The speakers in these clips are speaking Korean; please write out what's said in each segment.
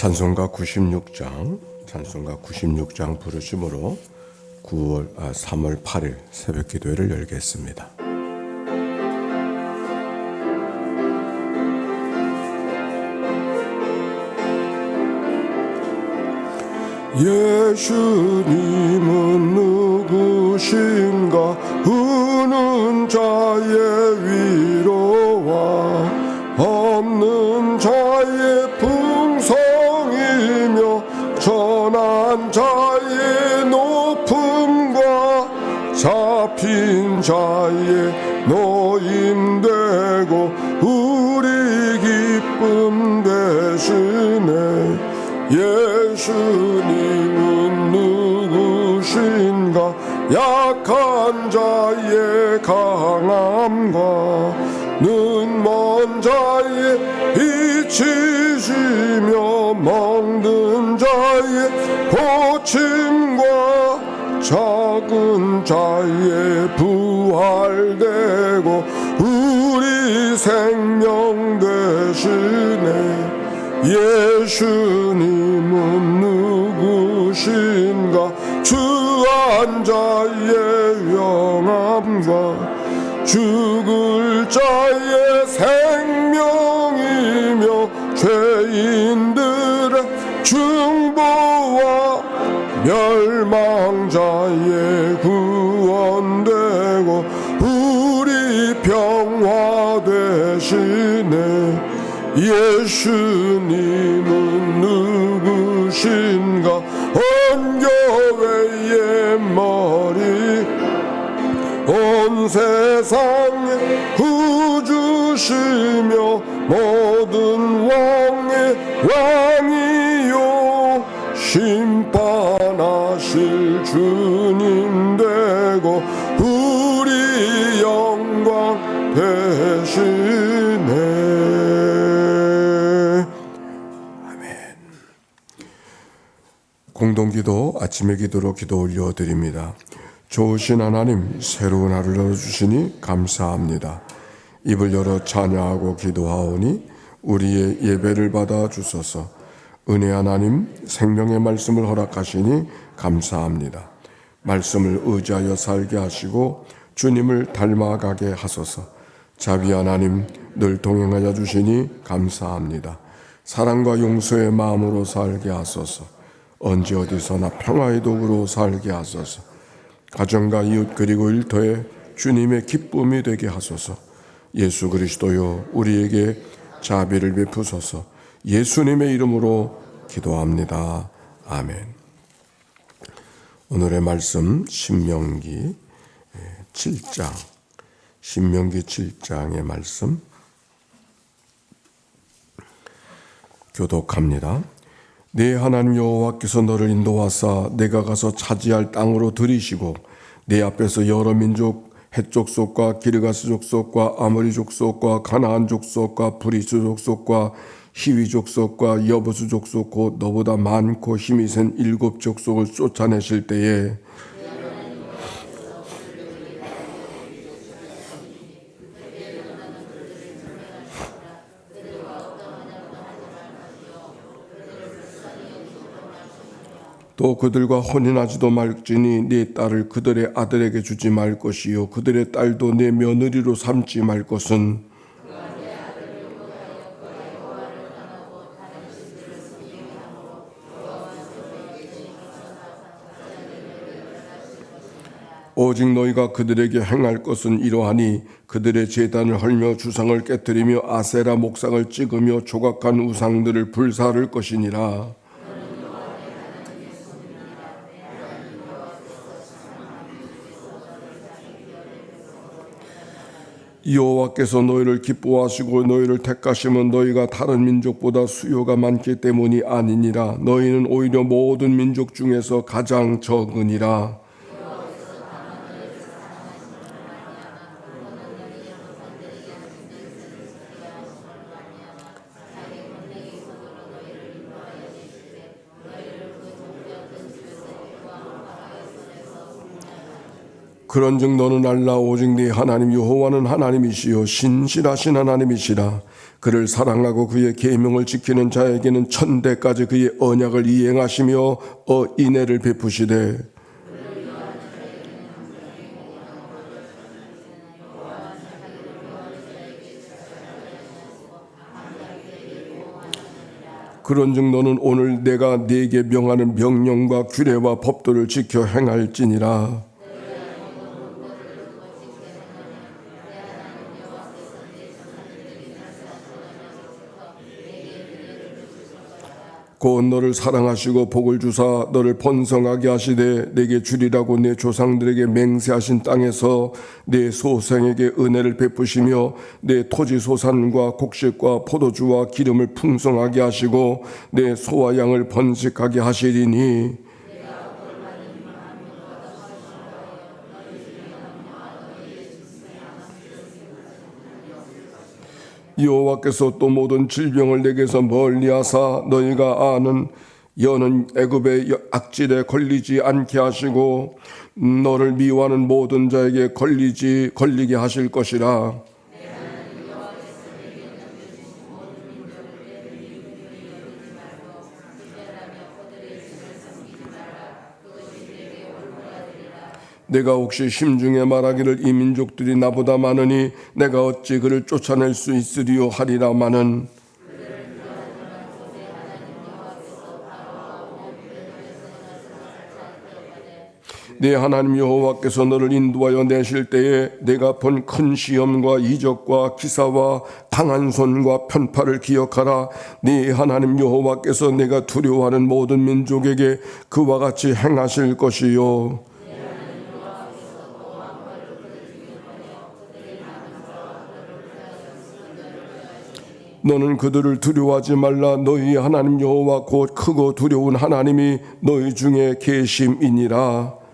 찬송가 96장 부르심으로 3월 8일 새벽 기도회를 열겠습니다. 예수님은 누구신가? 우는 자의 위로와 없는 자의 풍성이며 전한 자의 높음과 잡힌 자의 노임되고 우리 기쁨 되시네. 예수님은 누구신가? 약한 자의 강함과 눈먼 자의 빛이시며 멍든 자의 고침과 작은 자의 부활되고 우리 생명 되시네. 예수님은 누구신가? 주한 자의 영함과 죽을 자의 생명이며 죄인들의 중보와 멸망자의 구원되고 우리 평화 되시네. 예수님은 누구신가? 온 교회의 머리, 온 세상의 구주시며 모든 왕의 왕이요 심판하실 주님 되고 우리 영광 되시네. 공동기도 아침의 기도로 기도 올려드립니다. 좋으신 하나님, 새로운 하루를 열어주시니 감사합니다. 입을 열어 찬양하고 기도하오니 우리의 예배를 받아 주소서. 은혜 하나님, 생명의 말씀을 허락하시니 감사합니다. 말씀을 의지하여 살게 하시고 주님을 닮아가게 하소서. 자비 하나님, 늘 동행하여 주시니 감사합니다. 사랑과 용서의 마음으로 살게 하소서. 언제 어디서나 평화의 도구로 살게 하소서. 가정과 이웃 그리고 일터에 주님의 기쁨이 되게 하소서. 예수 그리스도여, 우리에게 자비를 베푸소서. 예수님의 이름으로 기도합니다. 아멘. 오늘의 말씀 신명기 7장의 말씀 교독합니다. 네 하나님 여호와께서 너를 인도하사 내가 가서 차지할 땅으로 들이시고 네 앞에서 여러 민족 헷 족속과 기르가스 족속과 아모리 족속과 가나안 족속과 브리스 족속과 히위 족속과 여부수 족속 곧 너보다 많고 힘이 센 7 족속을 쫓아내실 때에 또 그들과 혼인하지도 말지니 네 딸을 그들의 아들에게 주지 말 것이요 그들의 딸도 내 며느리로 삼지 말 것은 오직 너희가 그들에게 행할 것은 이러하니 그들의 제단을 헐며 주상을 깨뜨리며 아세라 목상을 찍으며 조각한 우상들을 불사를 것이니라. 여호와께서 너희를 기뻐하시고 너희를 택하심은 너희가 다른 민족보다 수요가 많기 때문이 아니니라. 너희는 오히려 모든 민족 중에서 가장 적으니라. 그런즉 너는 알라 오직 네 하나님 여호와는 하나님이시요 신실하신 하나님이시라. 그를 사랑하고 그의 계명을 지키는 자에게는 천대까지 그의 언약을 이행하시며 인애를 베푸시되 그런즉 너는 오늘 내가 네게 명하는 명령과 규례와 법도를 지켜 행할지니라. 곧 너를 사랑하시고 복을 주사 너를 번성하게 하시되 내게 주리라고 내 조상들에게 맹세하신 땅에서 내 소생에게 은혜를 베푸시며 내 토지 소산과 곡식과 포도주와 기름을 풍성하게 하시고 내 소와 양을 번식하게 하시리니 여호와께서 또 모든 질병을 내게서 멀리하사 너희가 아는 여는 애굽의 악질에 걸리지 않게 하시고 너를 미워하는 모든 자에게 걸리게 하실 것이라. 내가 혹시 심중에 말하기를 이 민족들이 나보다 많으니 내가 어찌 그를 쫓아낼 수 있으리요 하리라마는 네 하나님 여호와께서 너를 인도하여 내실 때에 내가 본 큰 시험과 이적과 기사와 강한 손과 편파를 기억하라. 네 하나님 여호와께서 내가 두려워하는 모든 민족에게 그와 같이 행하실 것이요 너는 그들을 두려워하지 말라. 너희 하나님 여호와 곧 크고 두려운 하나님이 너희 중에 계심이니라.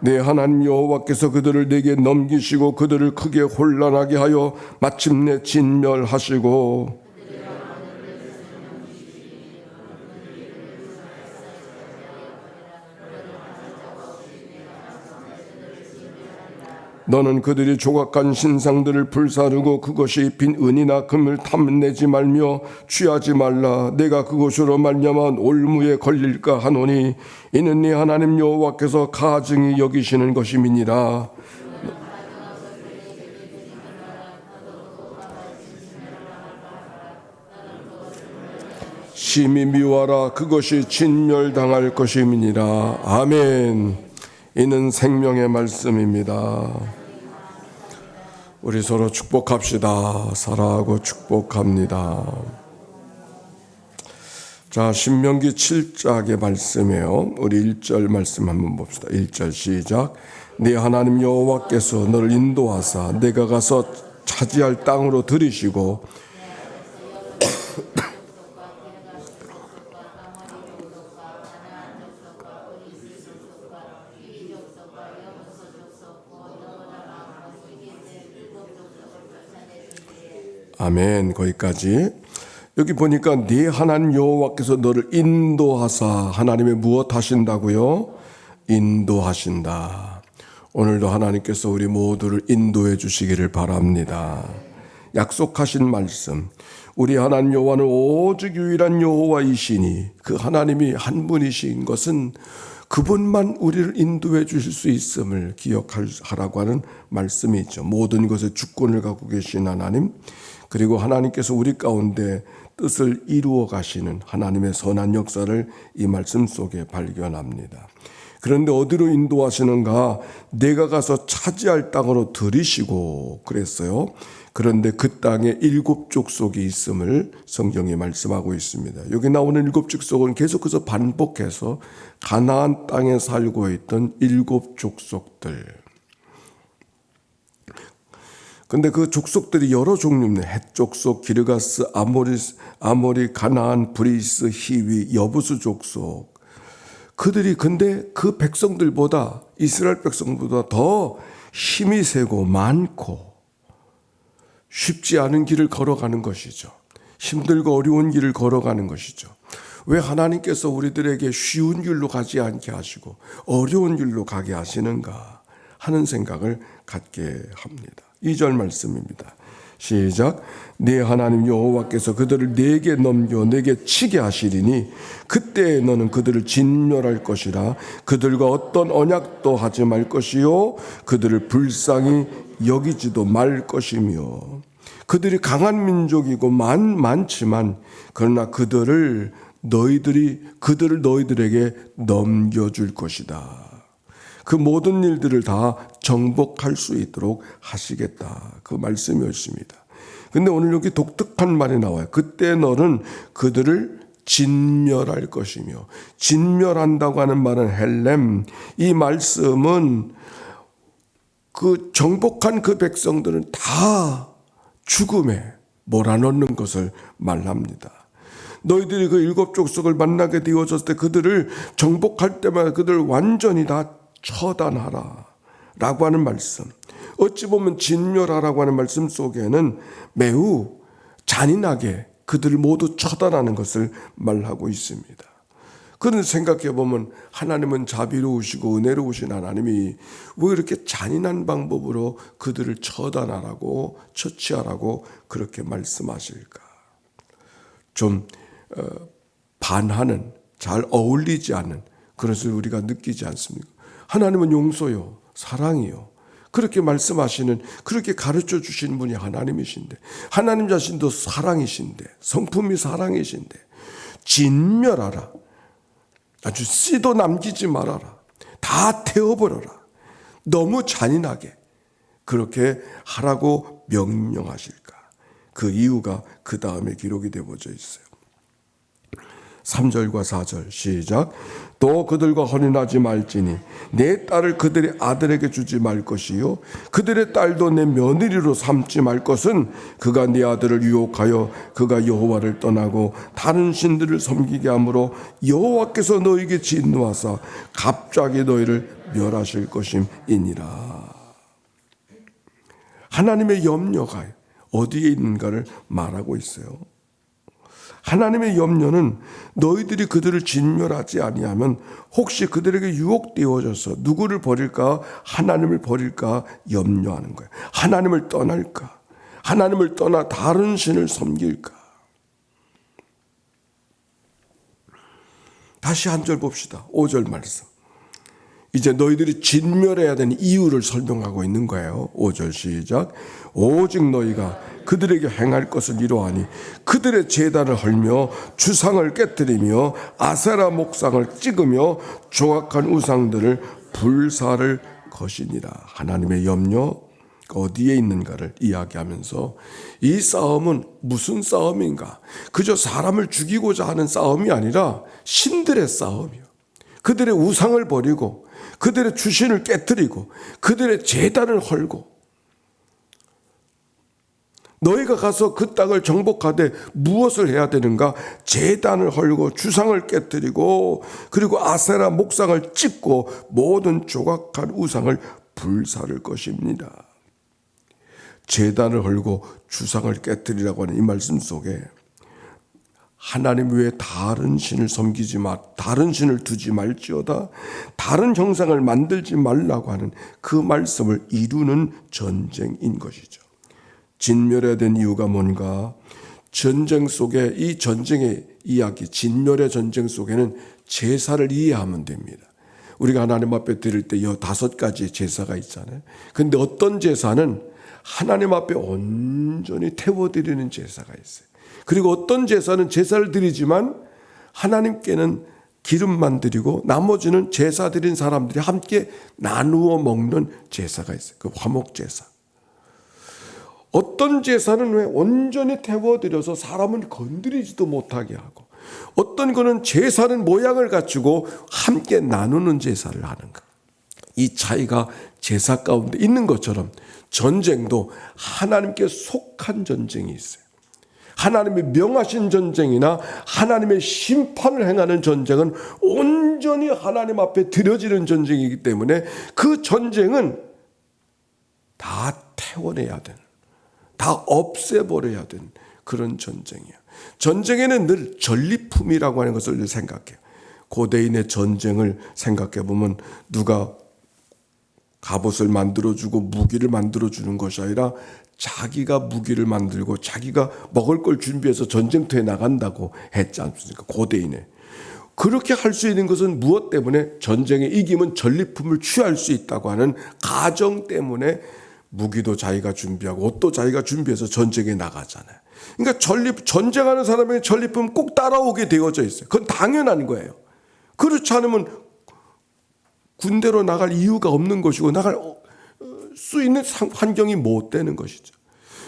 네 하나님 여호와께서 그들을 내게 넘기시고 그들을 크게 혼란하게 하여 마침내 진멸하시고 너는 그들이 조각한 신상들을 불사르고 그것이 빈 은이나 금을 탐내지 말며 취하지 말라. 내가 그것으로 말미암아 올무에 걸릴까 하노니 이는 네 하나님 여호와께서 가증히 여기시는 것임이니라. 심히 미워하라. 그것이 진멸당할 것임이니라. 아멘. 이는 생명의 말씀입니다. 우리 서로 축복합시다. 사랑하고 축복합니다. 자, 신명기 7장의 말씀이에요. 우리 1절 말씀 한번 봅시다. 1절 시작. 네 하나님 여호와께서 너를 인도하사 내가 가서 차지할 땅으로 들이시고 아멘. 거기까지. 여기 보니까 네 하나님 여호와께서 너를 인도하사 하나님의 무엇 하신다고요? 인도하신다. 오늘도 하나님께서 우리 모두를 인도해 주시기를 바랍니다. 약속하신 말씀. 우리 하나님 여호와는 오직 유일한 여호와이시니 그 하나님이 한 분이신 것은 그분만 우리를 인도해 주실 수 있음을 기억하라고 하는 말씀이 있죠. 모든 것에 주권을 갖고 계신 하나님, 그리고 하나님께서 우리 가운데 뜻을 이루어 가시는 하나님의 선한 역사를 이 말씀 속에 발견합니다. 그런데 어디로 인도하시는가? 내가 가서 차지할 땅으로 들이시고 그랬어요. 그런데 그 땅에 7 족속이 있음을 성경이 말씀하고 있습니다. 여기 나오는 7 족속은 계속해서 반복해서 가나안 땅에 살고 있던 7 족속들. 근데 그 족속들이 여러 종류입니다. 헷 족속, 기르가스, 아모리, 가나안, 브리스, 히위, 여부수 족속. 그들이 근데 그 백성들보다, 이스라엘 백성보다 더 힘이 세고 많고 쉽지 않은 길을 걸어가는 것이죠. 힘들고 어려운 길을 걸어가는 것이죠. 왜 하나님께서 우리들에게 쉬운 길로 가지 않게 하시고 어려운 길로 가게 하시는가 하는 생각을 갖게 합니다. 2절 말씀입니다. 시작. 네 하나님 여호와께서 그들을 내게 넘겨 내게 치게 하시리니 그때 너는 그들을 진멸할 것이라. 그들과 어떤 언약도 하지 말 것이요 그들을 불쌍히 여기지도 말 것이며. 그들이 강한 민족이고 많지만 그러나 그들을 너희들에게 넘겨줄 것이다. 그 모든 일들을 다 정복할 수 있도록 하시겠다. 그 말씀이었습니다. 근데 오늘 여기 독특한 말이 나와요. 그때 너는 그들을 진멸할 것이며, 진멸한다고 하는 말은 헬렘. 이 말씀은 그 정복한 그 백성들은 다 죽음에 몰아넣는 것을 말합니다. 너희들이 그 7 족속을 만나게 되어졌을 때 그들을 정복할 때마다 그들을 완전히 다 처단하라 라고 하는 말씀. 어찌 보면 진멸하라고 하는 말씀 속에는 매우 잔인하게 그들을 모두 처단하는 것을 말하고 있습니다. 그런데 생각해 보면 하나님은 자비로우시고 은혜로우신 하나님이 왜 이렇게 잔인한 방법으로 그들을 처단하라고 처치하라고 그렇게 말씀하실까? 좀 반하는, 잘 어울리지 않는 그런 것을 우리가 느끼지 않습니까? 하나님은 용서요, 사랑이요. 그렇게 말씀하시는, 그렇게 가르쳐 주시는 분이 하나님이신데, 하나님 자신도 사랑이신데, 성품이 사랑이신데, 진멸하라. 아주 씨도 남기지 말아라. 다 태워버려라. 너무 잔인하게 그렇게 하라고 명령하실까? 그 이유가 그 다음에 기록이 되어져 있어요. 3절과 4절 시작. 또 그들과 혼인하지 말지니 내 딸을 그들의 아들에게 주지 말 것이요 그들의 딸도 내 며느리로 삼지 말 것은 그가 네 아들을 유혹하여 그가 여호와를 떠나고 다른 신들을 섬기게 하므로 여호와께서 너에게 진노하사 갑자기 너희를 멸하실 것임이니라. 하나님의 염려가 어디에 있는가를 말하고 있어요. 하나님의 염려는 너희들이 그들을 진멸하지 아니하면 혹시 그들에게 유혹되어져서 누구를 버릴까? 하나님을 버릴까? 염려하는 거예요. 하나님을 떠날까? 하나님을 떠나 다른 신을 섬길까? 다시 한 절 봅시다. 5절 말씀. 이제 너희들이 진멸해야 되는 이유를 설명하고 있는 거예요. 5절 시작. 오직 너희가 그들에게 행할 것은 이러하니 그들의 제단을 헐며 주상을 깨뜨리며 아세라 목상을 찍으며 조각한 우상들을 불사를 것이니라. 하나님의 염려 어디에 있는가를 이야기하면서 이 싸움은 무슨 싸움인가? 그저 사람을 죽이고자 하는 싸움이 아니라 신들의 싸움이요. 그들의 우상을 버리고 그들의 주신을 깨뜨리고 그들의 제단을 헐고 너희가 가서 그 땅을 정복하되 무엇을 해야 되는가? 제단을 헐고 주상을 깨뜨리고 그리고 아세라 목상을 찢고 모든 조각한 우상을 불사를 것입니다. 제단을 헐고 주상을 깨뜨리라고 하는 이 말씀 속에 하나님 외에 다른 신을 섬기지 마, 다른 신을 두지 말지어다, 다른 형상을 만들지 말라고 하는 그 말씀을 이루는 전쟁인 것이죠. 진멸해야 된 이유가 뭔가? 전쟁 속에 이 전쟁의 이야기, 진멸의 전쟁 속에는 제사를 이해하면 됩니다. 우리가 하나님 앞에 드릴 때 5가지의 제사가 있잖아요. 근데 어떤 제사는 하나님 앞에 온전히 태워드리는 제사가 있어요. 그리고 어떤 제사는 제사를 드리지만 하나님께는 기름만 드리고 나머지는 제사 드린 사람들이 함께 나누어 먹는 제사가 있어요. 그 화목제사. 어떤 제사는 왜 온전히 태워드려서 사람은 건드리지도 못하게 하고 어떤 거는 제사는 모양을 갖추고 함께 나누는 제사를 하는가. 이 차이가 제사 가운데 있는 것처럼 전쟁도 하나님께 속한 전쟁이 있어요. 하나님의 명하신 전쟁이나 하나님의 심판을 행하는 전쟁은 온전히 하나님 앞에 드려지는 전쟁이기 때문에 그 전쟁은 다 태워내야 되는, 다 없애버려야 되는 그런 전쟁이야. 전쟁에는 늘 전리품이라고 하는 것을 생각해요. 고대인의 전쟁을 생각해 보면 누가 갑옷을 만들어주고 무기를 만들어주는 것이 아니라 자기가 무기를 만들고 자기가 먹을 걸 준비해서 전쟁터에 나간다고 했지 않습니까? 고대인에. 그렇게 할 수 있는 것은 무엇 때문에? 전쟁에 이기면 전리품을 취할 수 있다고 하는 가정 때문에 무기도 자기가 준비하고 옷도 자기가 준비해서 전쟁에 나가잖아요. 그러니까 전쟁하는 사람에게 전리품 꼭 따라오게 되어져 있어요. 그건 당연한 거예요. 그렇지 않으면 군대로 나갈 이유가 없는 것이고 나갈 수 있는 환경이 못 되는 것이죠.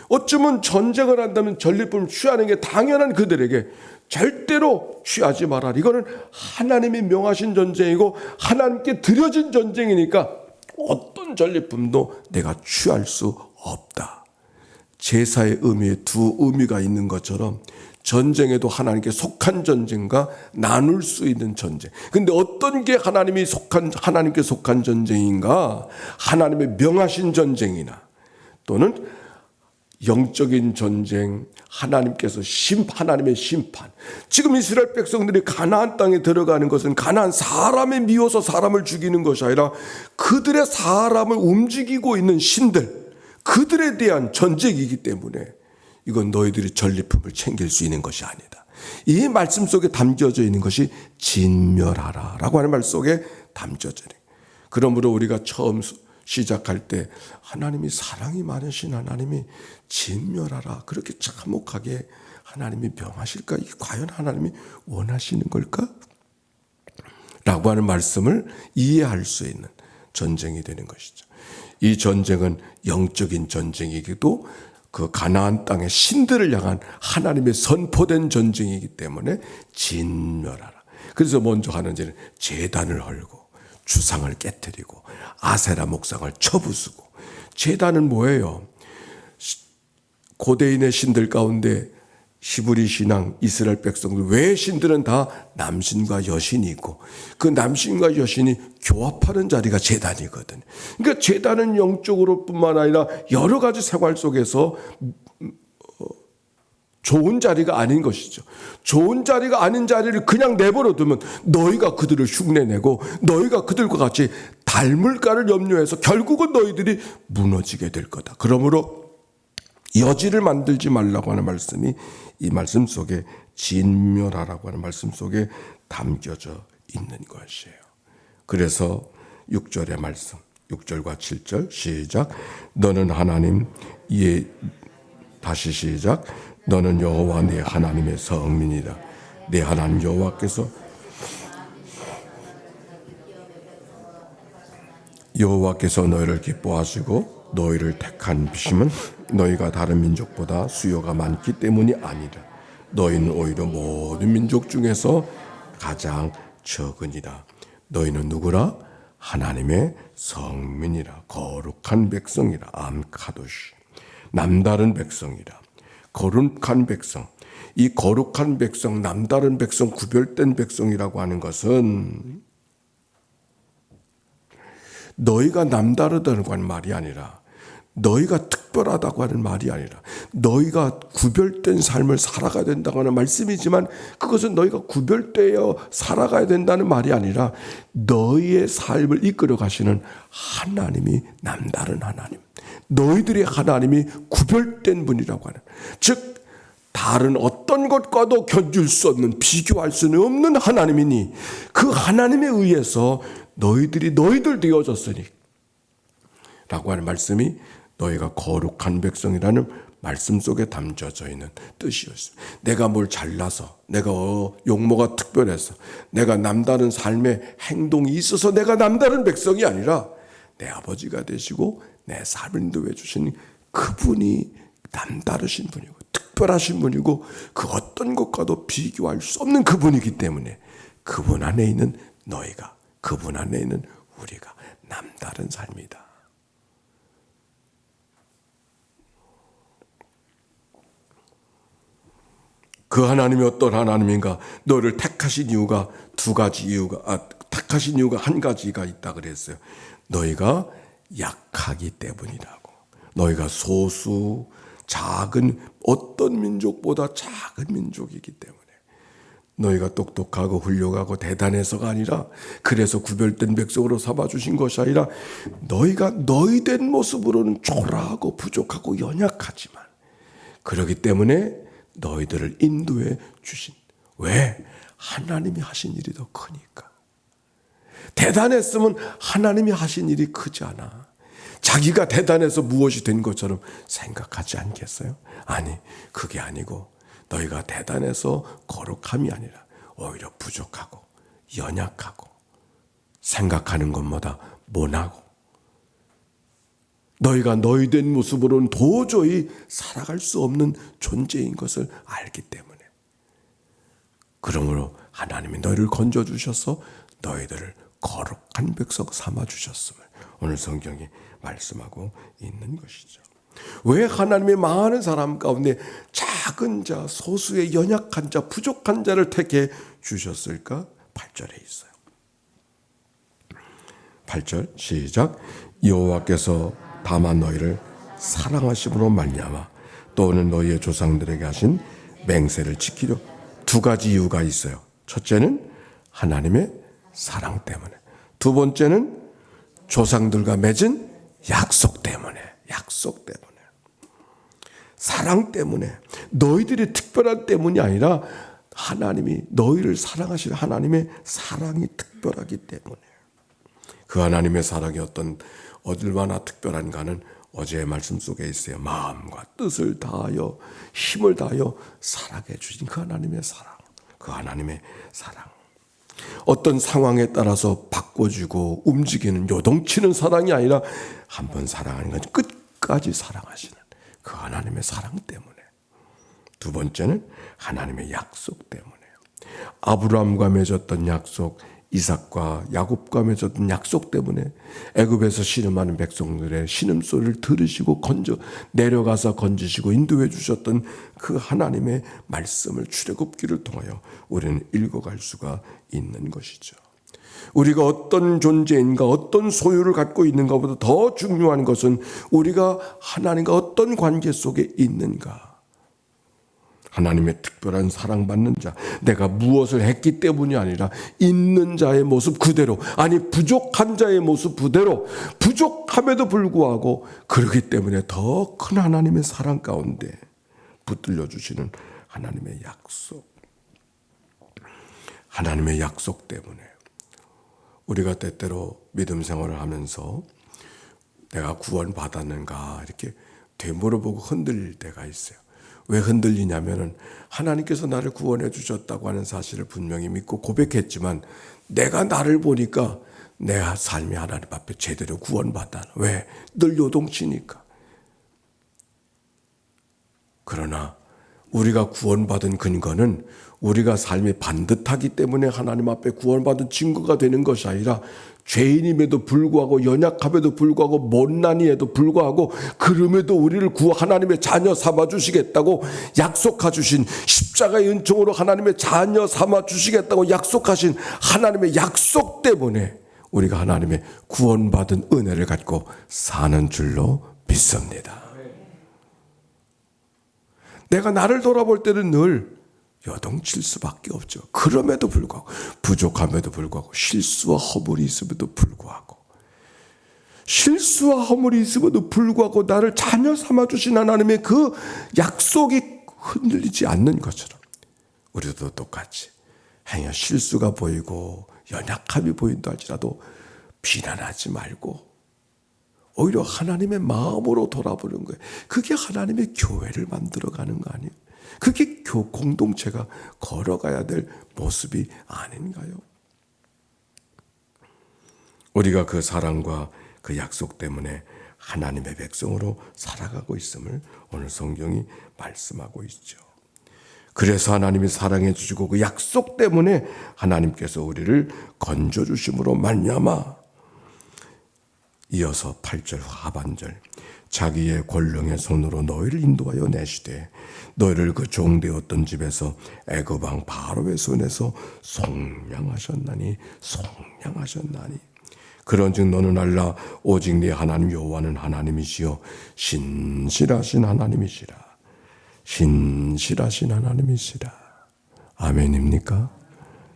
어쩌면 전쟁을 한다면 전리품을 취하는 게 당연한 그들에게 절대로 취하지 말아라. 이거는 하나님이 명하신 전쟁이고 하나님께 드려진 전쟁이니까 어떤 전리품도 내가 취할 수 없다. 제사의 의미에 두 의미가 있는 것처럼 전쟁에도 하나님께 속한 전쟁과 나눌 수 있는 전쟁. 근데 어떤 게 하나님께 속한 전쟁인가? 하나님의 명하신 전쟁이나 또는 영적인 전쟁, 하나님의 심판. 지금 이스라엘 백성들이 가나안 땅에 들어가는 것은 가나안 사람에 미워서 사람을 죽이는 것이 아니라 그들의 사람을 움직이고 있는 신들, 그들에 대한 전쟁이기 때문에 이건 너희들이 전리품을 챙길 수 있는 것이 아니다. 이 말씀 속에 담겨져 있는 것이 진멸하라 라고 하는 말 속에 담겨져 있는. 그러므로 우리가 처음 시작할 때 하나님이 사랑이 많으신 하나님이 진멸하라 그렇게 참혹하게 하나님이 명하실까? 이게 과연 하나님이 원하시는 걸까? 라고 하는 말씀을 이해할 수 있는 전쟁이 되는 것이죠. 이 전쟁은 영적인 전쟁이기도 그 가나안 땅의 신들을 향한 하나님의 선포된 전쟁이기 때문에 진멸하라. 그래서 먼저 하는 일은 제단을 헐고 주상을 깨뜨리고 아세라 목상을 쳐부수고. 제단은 뭐예요? 고대인의 신들 가운데 히브리 신앙 이스라엘 백성들 외의 신들은 다 남신과 여신이 있고 그 남신과 여신이 교합하는 자리가 제단이거든요. 그러니까 제단은 영적으로 뿐만 아니라 여러 가지 생활 속에서 좋은 자리가 아닌 것이죠. 좋은 자리가 아닌 자리를 그냥 내버려 두면 너희가 그들을 흉내내고 너희가 그들과 같이 닮을까를 염려해서 결국은 너희들이 무너지게 될 거다. 그러므로 여지를 만들지 말라고 하는 말씀이 이 말씀 속에 진멸하라고 하는 말씀 속에 담겨져 있는 것이에요. 그래서 6절의 말씀, 6절과 7절 시작. 너는 하나님 다시 시작. 너는 여호와 네 하나님의 성민이다. 네 하나님 여호와께서 너희를 기뻐하시고 너희를 택한 비심은 너희가 다른 민족보다 수요가 많기 때문이 아니라 너희는 오히려 모든 민족 중에서 가장 적으니라. 너희는 누구라? 하나님의 성민이라. 거룩한 백성이라. 암카도시. 남다른 백성이라. 거룩한 백성. 이 거룩한 백성, 남다른 백성, 구별된 백성이라고 하는 것은 너희가 남다르다는 건 말이 아니라 너희가 특별하다고 하는 말이 아니라 너희가 구별된 삶을 살아가야 된다고 하는 말씀이지만 그것은 너희가 구별되어 살아가야 된다는 말이 아니라 너희의 삶을 이끌어 가시는 하나님이 남다른 하나님, 너희들의 하나님이 구별된 분이라고 하는, 즉 다른 어떤 것과도 견줄 수 없는, 비교할 수는 없는 하나님이니 그 하나님에 의해서 너희들 되어졌으니 라고 하는 말씀이 너희가 거룩한 백성이라는 말씀 속에 담겨져 있는 뜻이었습니다. 내가 뭘 잘나서, 내가 용모가 특별해서, 내가 남다른 삶의 행동이 있어서 내가 남다른 백성이 아니라 내 아버지가 되시고 내 삶을 인도해 주신 그분이 남다르신 분이고 특별하신 분이고 그 어떤 것과도 비교할 수 없는 그분이기 때문에 그분 안에 있는 너희가, 그분 안에 있는 우리가 남다른 삶이다. 그 하나님이 어떤 하나님인가? 너를 택하신 이유가 택하신 이유가 한 가지가 있다 그랬어요. 너희가 약하기 때문이라고. 너희가 소수, 작은 어떤 민족보다 작은 민족이기 때문에 너희가 똑똑하고 훌륭하고 대단해서가 아니라 그래서 구별된 백성으로 삼아주신 것이 아니라 너희가 너희된 모습으로는 초라하고 부족하고 연약하지만 그렇기 때문에 너희들을 인도해 주신 왜? 하나님이 하신 일이 더 크니까. 대단했으면 하나님이 하신 일이 크지 않아. 자기가 대단해서 무엇이 된 것처럼 생각하지 않겠어요? 아니, 그게 아니고 너희가 대단해서 거룩함이 아니라 오히려 부족하고 연약하고 생각하는 것보다 못하고 너희가 너희된 모습으로는 도저히 살아갈 수 없는 존재인 것을 알기 때문에 그러므로 하나님이 너희를 건져주셔서 너희들을 거룩한 백성 삼아주셨음을 오늘 성경이 말씀하고 있는 것이죠. 왜 하나님의 많은 사람 가운데 작은 자, 소수의 연약한 자, 부족한 자를 택해 주셨을까? 8절에 있어요. 8절 시작. 여호와께서 다만 너희를 사랑하심으로 말미암아 또는 너희의 조상들에게 하신 맹세를 지키려. 두 가지 이유가 있어요. 첫째는 하나님의 사랑 때문에, 두 번째는 조상들과 맺은 약속 때문에. 사랑 때문에. 너희들이 특별한 때문이 아니라 하나님이 너희를 사랑하시는 하나님의 사랑이 특별하기 때문에. 그 하나님의 사랑이 얼마나 특별한가는 어제의 말씀 속에 있어요. 마음과 뜻을 다하여 힘을 다하여 사랑해 주신 그 하나님의 사랑. 그 하나님의 사랑. 어떤 상황에 따라서 바꿔주고 움직이는 요동치는 사랑이 아니라 한 번 사랑하는 건 끝까지 사랑하시는 그 하나님의 사랑 때문에. 두 번째는 하나님의 약속 때문에. 아브라함과 맺었던 약속, 이삭과 야곱과 맺었던 약속 때문에 애굽에서 신음하는 백성들의 신음소리를 들으시고 내려가서 건지시고 인도해 주셨던 그 하나님의 말씀을 출애굽기를 통하여 우리는 읽어갈 수가 있는 것이죠. 우리가 어떤 존재인가 어떤 소유를 갖고 있는가보다 더 중요한 것은 우리가 하나님과 어떤 관계 속에 있는가. 하나님의 특별한 사랑받는 자, 내가 무엇을 했기 때문이 아니라 있는 자의 모습 그대로, 아니 부족한 자의 모습 그대로, 부족함에도 불구하고 그렇기 때문에 더 큰 하나님의 사랑 가운데 붙들려 주시는 하나님의 약속. 하나님의 약속 때문에 우리가 때때로 믿음 생활을 하면서 내가 구원받았는가 이렇게 되물어보고 흔들릴 때가 있어요. 왜 흔들리냐면은 하나님께서 나를 구원해 주셨다고 하는 사실을 분명히 믿고 고백했지만 내가 나를 보니까 내 삶이 하나님 앞에 제대로 구원받아. 왜? 늘 요동치니까. 그러나 우리가 구원받은 근거는 우리가 삶이 반듯하기 때문에 하나님 앞에 구원받은 증거가 되는 것이 아니라 죄인임에도 불구하고 연약함에도 불구하고 못난이에도 불구하고 그럼에도 우리를 하나님의 자녀 삼아주시겠다고 약속하주신 십자가의 은총으로 하나님의 자녀 삼아주시겠다고 약속하신 하나님의 약속 때문에 우리가 하나님의 구원받은 은혜를 갖고 사는 줄로 믿습니다. 내가 나를 돌아볼 때는 늘 요동칠 수밖에 없죠. 그럼에도 불구하고 부족함에도 불구하고 실수와 허물이 있음에도 불구하고 나를 자녀 삼아주신 하나님의 그 약속이 흔들리지 않는 것처럼 우리도 똑같이 행여 실수가 보이고 연약함이 보인다 할지라도 비난하지 말고 오히려 하나님의 마음으로 돌아보는 거예요. 그게 하나님의 교회를 만들어가는 거 아니에요? 그게 공동체가 걸어가야 될 모습이 아닌가요? 우리가 그 사랑과 그 약속 때문에 하나님의 백성으로 살아가고 있음을 오늘 성경이 말씀하고 있죠. 그래서 하나님이 사랑해 주시고 그 약속 때문에 하나님께서 우리를 건져주심으로 말미암아 이어서 8절 하반절 자기의 권능의 손으로 너희를 인도하여 내시되 너희를 그 종되었던 집에서 애굽 왕 바로의 손에서 속량하셨나니 그런즉 너는 알라 오직 네 하나님 여호와는 하나님이시요 신실하신 하나님이시라. 신실하신 하나님이시라. 아멘입니까?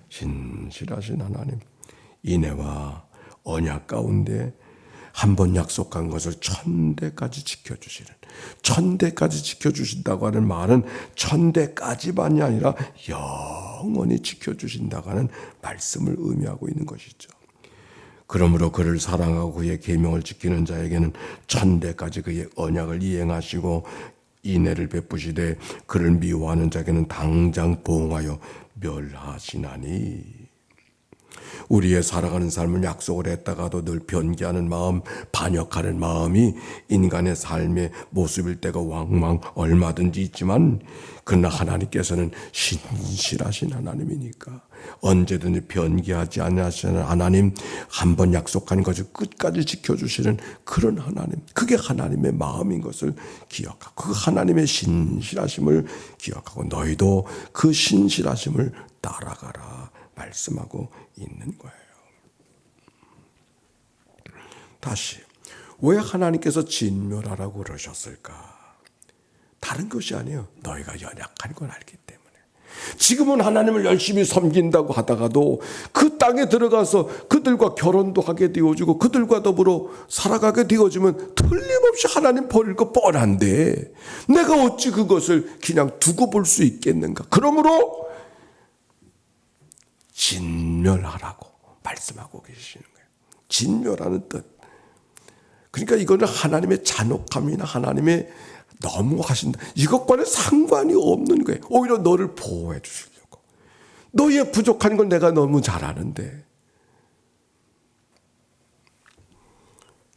신실하신 하나님. 인애와 언약 가운데 한 번 약속한 것을 천대까지 지켜주시는, 천대까지 지켜주신다고 하는 말은 천대까지만이 아니라 영원히 지켜주신다고 하는 말씀을 의미하고 있는 것이죠. 그러므로 그를 사랑하고 그의 계명을 지키는 자에게는 천대까지 그의 언약을 이행하시고 인애를 베푸시되 그를 미워하는 자에게는 당장 보응하여 멸하시나니. 우리의 살아가는 삶을 약속을 했다가도 늘 변기하는 마음, 반역하는 마음이 인간의 삶의 모습일 때가 왕왕 얼마든지 있지만 그러나 하나님께서는 신실하신 하나님이니까 언제든지 변기하지 않으시는 하나님, 한 번 약속한 것을 끝까지 지켜주시는 그런 하나님, 그게 하나님의 마음인 것을 기억하고 그 하나님의 신실하심을 기억하고 너희도 그 신실하심을 따라가라 말씀하고 있는 거예요. 다시 왜 하나님께서 진멸하라고 그러셨을까? 다른 것이 아니에요. 너희가 연약한 걸 알기 때문에. 지금은 하나님을 열심히 섬긴다고 하다가도 그 땅에 들어가서 그들과 결혼도 하게 되어지고 그들과 더불어 살아가게 되어지면 틀림없이 하나님 버릴 거 뻔한데 내가 어찌 그것을 그냥 두고 볼 수 있겠는가? 그러므로 진멸하라고 말씀하고 계시는 거예요. 진멸하는 뜻. 그러니까 이거는 하나님의 잔혹함이나 하나님의 너무 하신다, 이것과는 상관이 없는 거예요. 오히려 너를 보호해 주시려고. 너의 부족한 걸 내가 너무 잘 아는데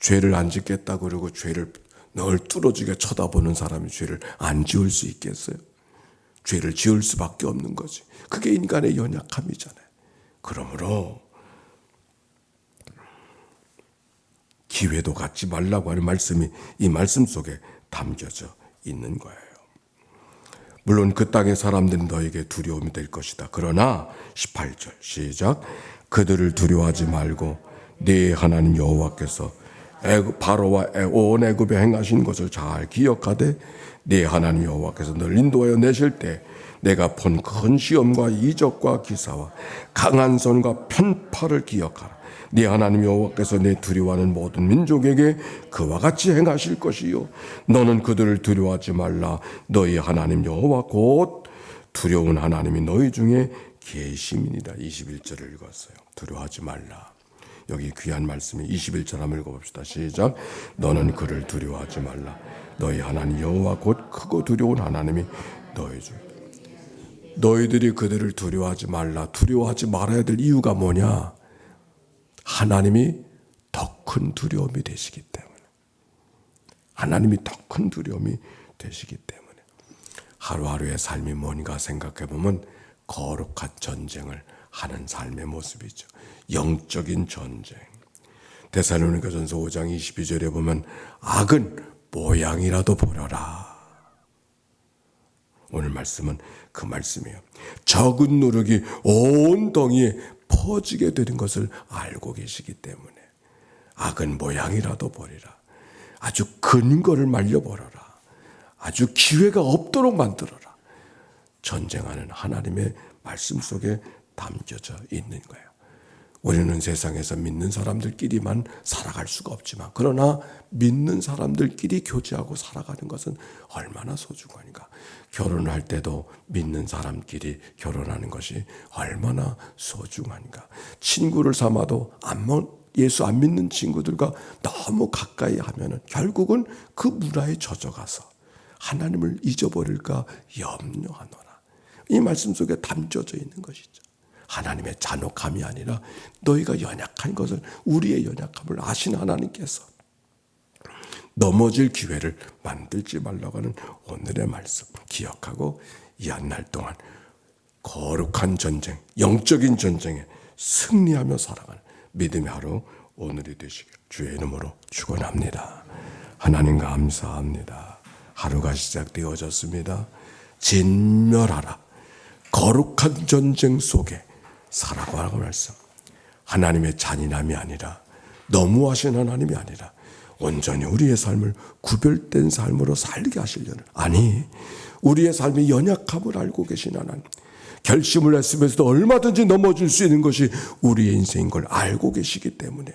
죄를 안 짓겠다고 그러고 죄를 널 뚫어지게 쳐다보는 사람이 죄를 안 지을 수 있겠어요? 죄를 지을 수밖에 없는 거지. 그게 인간의 연약함이잖아요. 그러므로 기회도 갖지 말라고 하는 말씀이 이 말씀 속에 담겨져 있는 거예요. 물론 그 땅의 사람들은 너에게 두려움이 될 것이다. 그러나 18절 시작. 그들을 두려워하지 말고 네 하나님 여호와께서 바로와 온 애굽에 행하신 것을 잘 기억하되 네 하나님 여호와께서 너를 인도하여 내실 때 내가 본 큰 시험과 이적과 기사와 강한 손과 편파를 기억하라. 네 하나님 여호와께서 내 두려워하는 모든 민족에게 그와 같이 행하실 것이요 너는 그들을 두려워하지 말라. 너희 하나님 여호와 곧 두려운 하나님이 너희 중에 계심이니라. 21절을 읽었어요. 두려워하지 말라. 여기 귀한 말씀이 21절 한번 읽어봅시다. 시작. 너는 그를 두려워하지 말라. 너희 하나님 여호와 곧 크고 두려운 하나님이 너희 중. 너희들이 그들을 두려워하지 말라. 두려워하지 말아야 될 이유가 뭐냐? 하나님이 더 큰 두려움이 되시기 때문에. 하나님이 더 큰 두려움이 되시기 때문에. 하루하루의 삶이 뭔가 생각해보면 거룩한 전쟁을 하는 삶의 모습이죠. 영적인 전쟁. 데살로니가전서 5장 22절에 보면 악은 모양이라도 버려라. 오늘 말씀은 그 말씀이에요. 적은 누룩이 온 덩이에 퍼지게 되는 것을 알고 계시기 때문에 악은 모양이라도 버리라. 아주 근거를 말려버려라. 아주 기회가 없도록 만들어라. 전쟁하는 하나님의 말씀 속에 담겨져 있는 거예요. 우리는 세상에서 믿는 사람들끼리만 살아갈 수가 없지만 그러나 믿는 사람들끼리 교제하고 살아가는 것은 얼마나 소중한가. 결혼할 때도 믿는 사람끼리 결혼하는 것이 얼마나 소중한가. 친구를 삼아도 예수 안 믿는 친구들과 너무 가까이 하면은 결국은 그 문화에 젖어가서 하나님을 잊어버릴까 염려하노라. 이 말씀 속에 담겨져 있는 것이죠. 하나님의 잔혹함이 아니라 너희가 연약한 것을, 우리의 연약함을 아신 하나님께서 넘어질 기회를 만들지 말라고 하는 오늘의 말씀 기억하고 이 한 날 동안 거룩한 전쟁, 영적인 전쟁에 승리하며 살아가는 믿음의 하루 오늘이 되시길 주의 이름으로 축원합니다. 하나님 감사합니다. 하루가 시작되어졌습니다. 진멸하라. 거룩한 전쟁 속에 살아가라고 말씀. 하나님의 잔인함이 아니라 너무하신 하나님이 아니라 온전히 우리의 삶을 구별된 삶으로 살게 하시려는, 아니 우리의 삶의 연약함을 알고 계신 하나님, 결심을 했으면서도 얼마든지 넘어질 수 있는 것이 우리의 인생인 걸 알고 계시기 때문에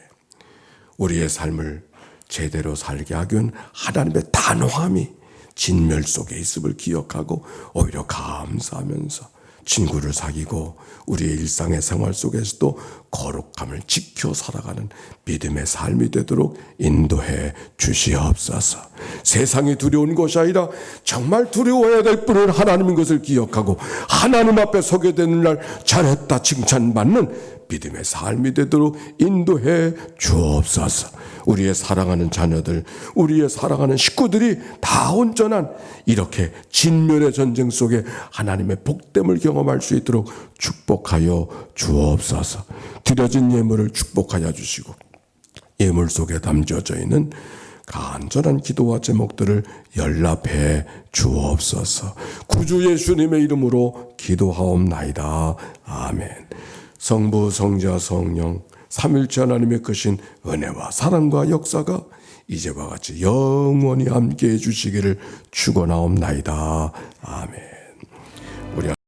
우리의 삶을 제대로 살게 하기 위한 하나님의 단호함이 진멸 속에 있음을 기억하고 오히려 감사하면서 친구를 사귀고 우리의 일상의 생활 속에서도 거룩함을 지켜 살아가는 믿음의 삶이 되도록 인도해 주시옵소서. 세상이 두려운 것이 아니라 정말 두려워해야 될 분은 하나님인 것을 기억하고 하나님 앞에 서게 되는 날 잘했다 칭찬받는 믿음의 삶이 되도록 인도해 주옵소서. 우리의 사랑하는 자녀들, 우리의 사랑하는 식구들이 다 온전한 이렇게 진멸의 전쟁 속에 하나님의 복됨을 경험할 수 있도록 축복하여 주옵소서. 드려진 예물을 축복하여 주시고 예물 속에 담겨져 있는 간절한 기도와 제목들을 연락해 주옵소서. 구주 예수님의 이름으로 기도하옵나이다. 아멘. 성부, 성자, 성령 삼일체 하나님의 크신 은혜와 사랑과 역사가 이제와 같이 영원히 함께해 주시기를 축원하옵나이다. 아멘. 우리